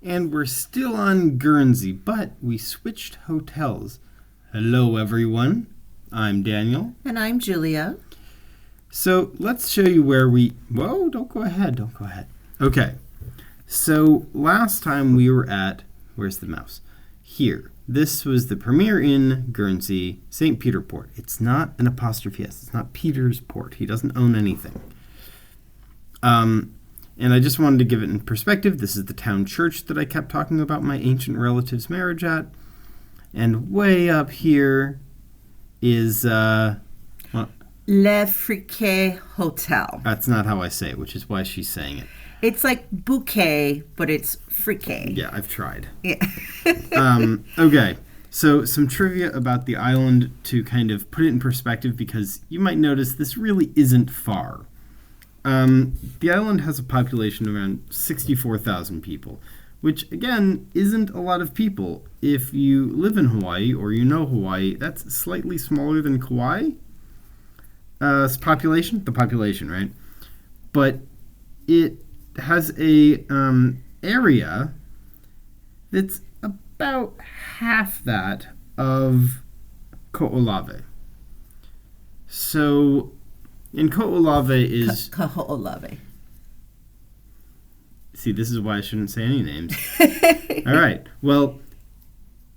And we're still on Guernsey, but we switched hotels. Hello, everyone. I'm Daniel. And I'm Julia. So let's show you where we... Whoa, don't go ahead. Okay. So last time we were at... Where's the mouse? Here. This was the Premier Inn, Guernsey, St. Peter Port. It's not an apostrophe S. It's not Peter's Port. He doesn't own anything. And I just wanted to give it in perspective. This is the town church that I kept talking about my ancient relative's marriage at. And way up here is... Le Friquet Hotel. That's not how I say it, which is why she's saying it. It's like bouquet, but it's friquet. Yeah, I've tried. Yeah. Okay, so some trivia about the island to kind of put it in perspective, because you might notice this really isn't far. The island has a population of around 64,000 people, which, again, isn't a lot of people. If you live in Hawaii or you know Hawaii, that's slightly smaller than Kauai. The population, right? But it has a area that's about half that of Ko'olave. So... And Ko'olave is... Ko'olave. See, this is why I shouldn't say any names. All right. Well,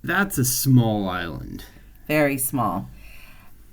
that's a small island. Very small.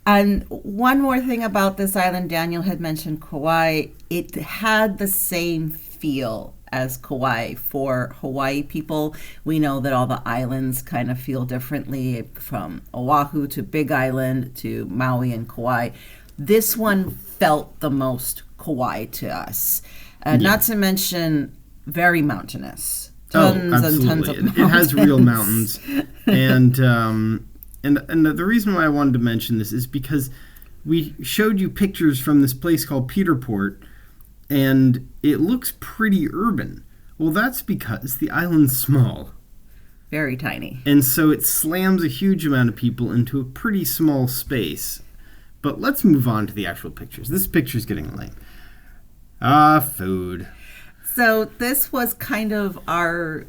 And one more thing about this island, Daniel had mentioned Kauai. It had the same feel as Kauai. For Hawaii people, we know that all the islands kind of feel differently, from Oahu to Big Island to Maui and Kauai. This one felt the most Kauai to us. Not to mention very mountainous. Tons and tons of mountains. It has real mountains. And the reason why I wanted to mention this is because we showed you pictures from this place called Peterport, and it looks pretty urban. Well, that's because the island's small. Very tiny. And so it slams a huge amount of people into a pretty small space. But let's move on to the actual pictures. This picture's getting late. Food. So this was kind of our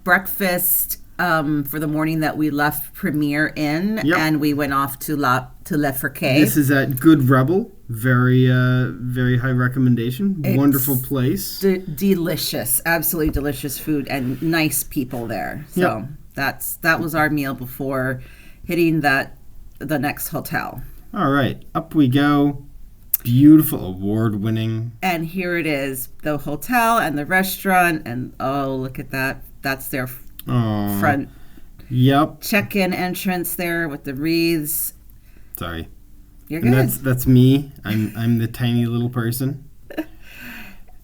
breakfast for the morning that we left Premier Inn, and we went off to Le Friquet. This is at Good Rebel. Very high recommendation. It's wonderful place. Delicious. Absolutely delicious food and nice people there. So that was our meal before hitting the next hotel. All right, up we go. Beautiful, award-winning. And here it is, the hotel and the restaurant, and oh, look at that. That's their front check-in entrance there with the wreaths. Sorry. You're good. And that's me. I'm the tiny little person.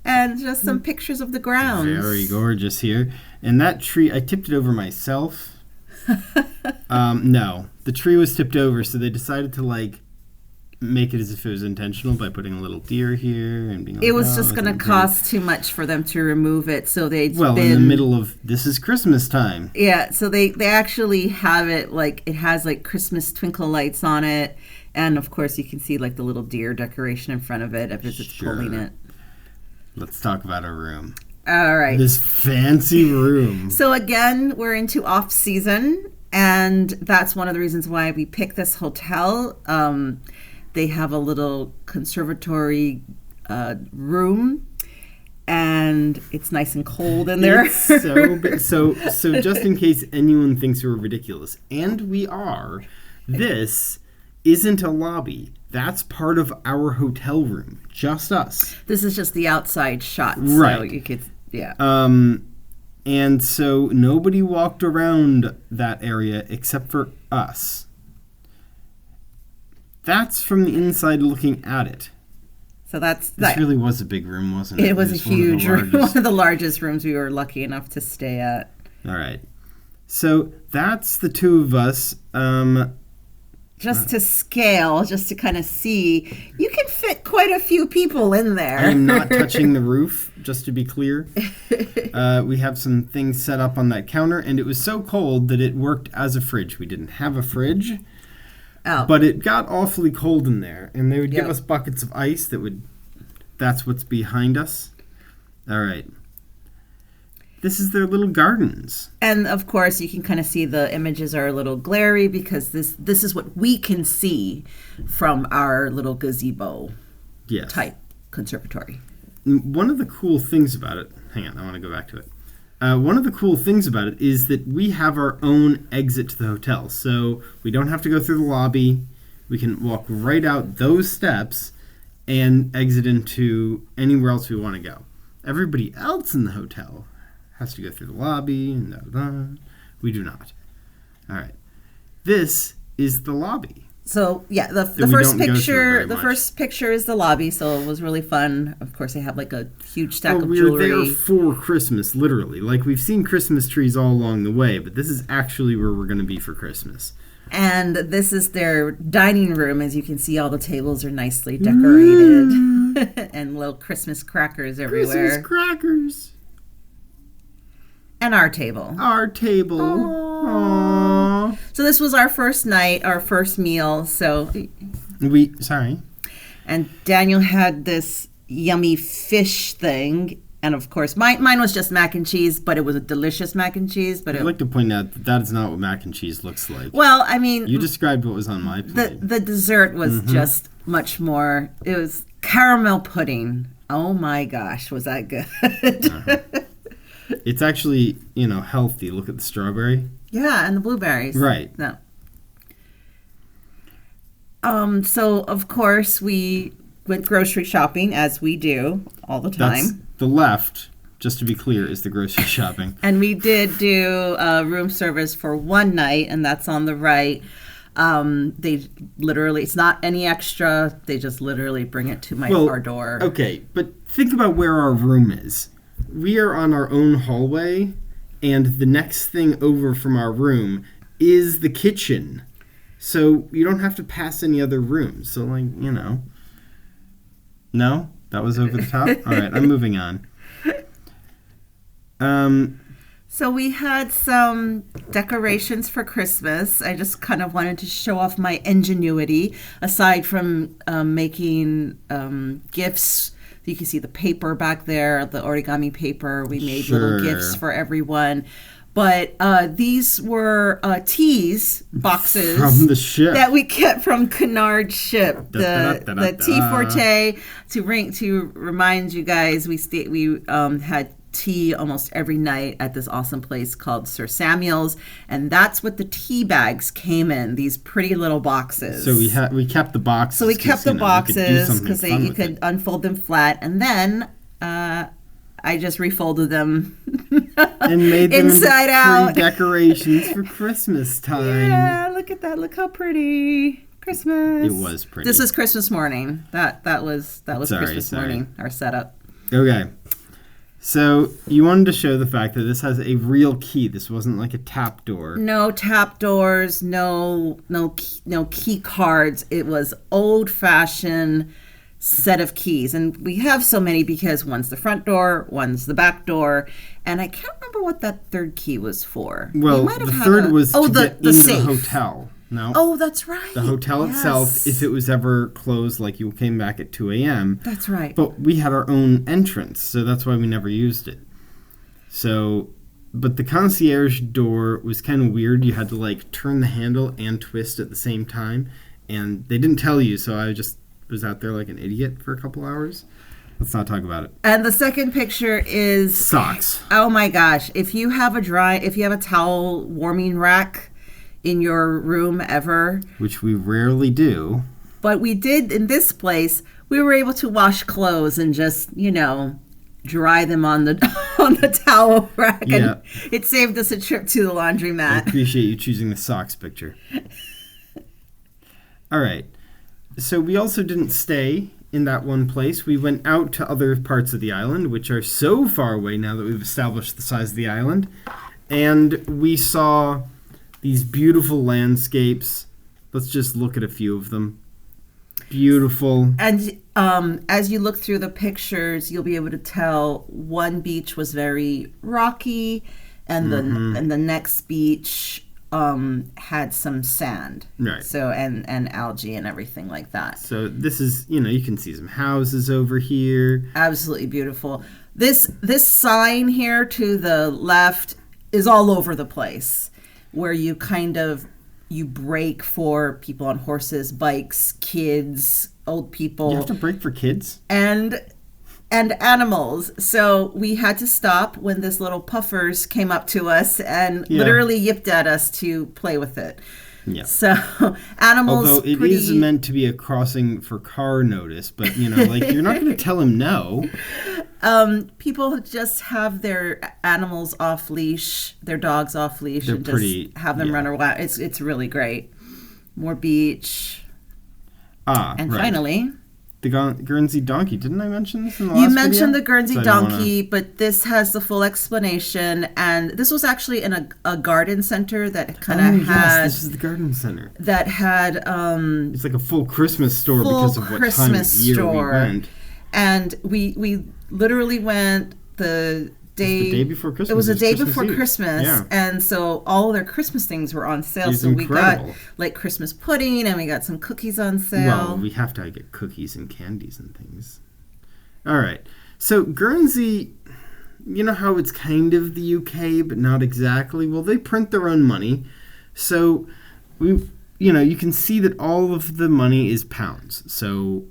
And just some pictures of the grounds. Very gorgeous here. And that tree, I tipped it over myself. No, the tree was tipped over, so they decided to make it as if it was intentional by putting a little deer here and being. It was just going to cost too much for them to remove it, so in the middle of this is Christmas time. Yeah, so they actually have it it has Christmas twinkle lights on it, and of course you can see the little deer decoration in front of it as it's pulling it. Let's talk about our room. All right. This fancy room. So again, we're into off-season, and that's one of the reasons why we picked this hotel. They have a little conservatory room, and it's nice and cold in there. It's so just in case anyone thinks we're ridiculous, and we are, this isn't a lobby. That's part of our hotel room. Just us. This is just the outside shot. Right. So you could, yeah. And so nobody walked around that area except for us. That's from the inside looking at it. So this really was a big room, wasn't it? It was a huge room. One of the largest rooms we were lucky enough to stay at. All right. So that's the two of us. Just to scale, just to kind of see, you can fit quite a few people in there. I am not touching the roof, just to be clear. We have some things set up on that counter, and it was so cold that it worked as a fridge. We didn't have a fridge, but it got awfully cold in there, and they would give us buckets of ice that's what's behind us. All right. this is their little gardens. And of course, you can kind of see the images are a little glary because this is what we can see from our little gazebo type conservatory. One of the cool things about it, hang on, I want to go back to it. One of the cool things about it is that we have our own exit to the hotel. So we don't have to go through the lobby. We can walk right out those steps and exit into anywhere else we want to go. Everybody else in the hotel has to go through the lobby and blah, blah. We do not. All right. This is the lobby. So yeah, the first picture is the lobby. So it was really fun. Of course, they have like a huge stack of jewelry. We're there for Christmas, literally. Like we've seen Christmas trees all along the way, but this is actually where we're going to be for Christmas. And this is their dining room. As you can see, all the tables are nicely decorated, and little Christmas crackers everywhere. Christmas crackers. And our table. Aww. So this was our first night, our first meal. So and Daniel had this yummy fish thing, and of course mine was just mac and cheese, but it was a delicious mac and cheese. But I'd like to point out that is not what mac and cheese looks like. Well, I mean, you described what was on my plate. The dessert was just much more. It was caramel pudding. Oh my gosh, was that good? It's actually, healthy. Look at the strawberry. Yeah, and the blueberries. Right. No. So, of course, we went grocery shopping, as we do all the time. That's the left, just to be clear, is the grocery shopping. And we did do room service for one night, and that's on the right. They literally, it's not any extra. They just literally bring it to our door. Okay, but think about where our room is. We are on our own hallway, and the next thing over from our room is the kitchen. So you don't have to pass any other rooms. So, No? That was over the top? All right, I'm moving on. So we had some decorations for Christmas. I just kind of wanted to show off my ingenuity, aside from making gifts. You can see the paper back there, the origami paper. We made little gifts for everyone. But these were teas boxes from the ship that we kept from Cunard ship. The tea forte to remind you guys, we had tea almost every night at this awesome place called Sir Samuel's, and that's what the tea bags came in, these pretty little boxes. So we kept the boxes. So we kept the boxes because you could unfold them flat, and then I just refolded them and made them inside out decorations for Christmas time. Yeah, look at that! Look how pretty Christmas. It was pretty. This was Christmas morning. That was Christmas morning. Our setup. Okay. So you wanted to show the fact that this has a real key. This wasn't like a tap door. No tap doors. No key cards. It was old-fashioned set of keys, and we have so many because one's the front door, one's the back door, and I can't remember what that third key was for. Well, the third was to get into the hotel. No. Oh, that's right. The hotel itself, if it was ever closed, like you came back at 2 a.m. That's right. But we had our own entrance, so that's why we never used it. So, but the concierge door was kind of weird. You had to turn the handle and twist at the same time, and they didn't tell you, so I just was out there like an idiot for a couple hours. Let's not talk about it. And the second picture is socks. Oh my gosh! If you have a towel warming rack in your room ever, which we rarely do, but we did in this place, we were able to wash clothes and just dry them on the towel rack. Yeah. And it saved us a trip to the laundromat. I appreciate you choosing the socks picture. All right. So we also didn't stay in that one place. We went out to other parts of the island, which are so far away now that we've established the size of the island. And we saw these beautiful landscapes. Let's just look at a few of them. Beautiful. And as you look through the pictures, you'll be able to tell one beach was very rocky, and the next beach had some sand. Right. So and algae and everything like that. So this is, you can see some houses over here. Absolutely beautiful. This sign here to the left is all over the place, where you brake for people on horses, bikes, kids, old people. You have to brake for kids? And animals. So we had to stop when this little puffers came up to us and literally yipped at us to play with it. Yeah. So animals. Although it is meant to be a crossing for car notice, but you're not going to tell him no. People just have their animals off leash, their dogs off leash, and just have them run around. It's really great. More beach. And finally, the Guernsey donkey. Didn't I mention this in the last video? You mentioned the Guernsey donkey, but this has the full explanation. And this was actually in a garden center that kind of had... Yes, this is the garden center. That had... it's like a full Christmas store because of what time of year we went. And we literally went the day before Christmas. It was the day before Eve. Christmas. Yeah. And so all their Christmas things were on sale. It's so incredible. We got like Christmas pudding and we got some cookies on sale. Well, we have to get cookies and candies and things. All right. So Guernsey, you know how it's kind of the UK, but not exactly? Well, they print their own money. So you can see that all of the money is pounds. So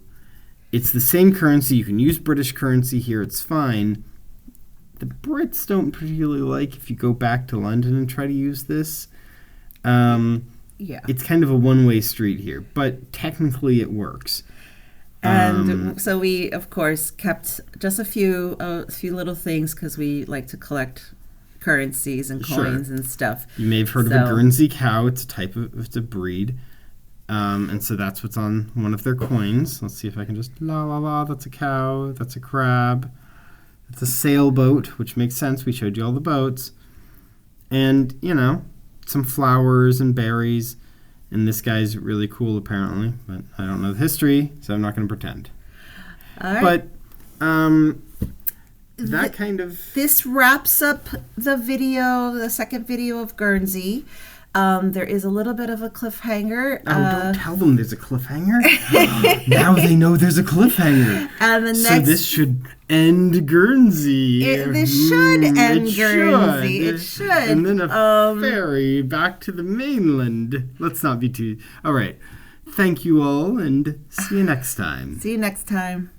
it's the same currency. You can use British currency here. It's fine. The Brits don't particularly like if you go back to London and try to use this. It's kind of a one-way street here, but technically it works. And so we, of course, kept just a few little things because we like to collect currencies and coins and stuff. You may have heard of a Guernsey cow. It's a breed. And so that's what's on one of their coins. Let's see if I can just that's a cow, that's a crab. It's a sailboat, which makes sense. We showed you all the boats. And, some flowers and berries. And this guy's really cool, apparently. But I don't know the history, so I'm not going to pretend. All right. But This wraps up the second video of Guernsey. There is a little bit of a cliffhanger. Don't tell them there's a cliffhanger. Now they know there's a cliffhanger. And so this should end Guernsey. It should end Guernsey. It should. And then a ferry back to the mainland. Let's not be too... All right. Thank you all, and see you next time. See you next time.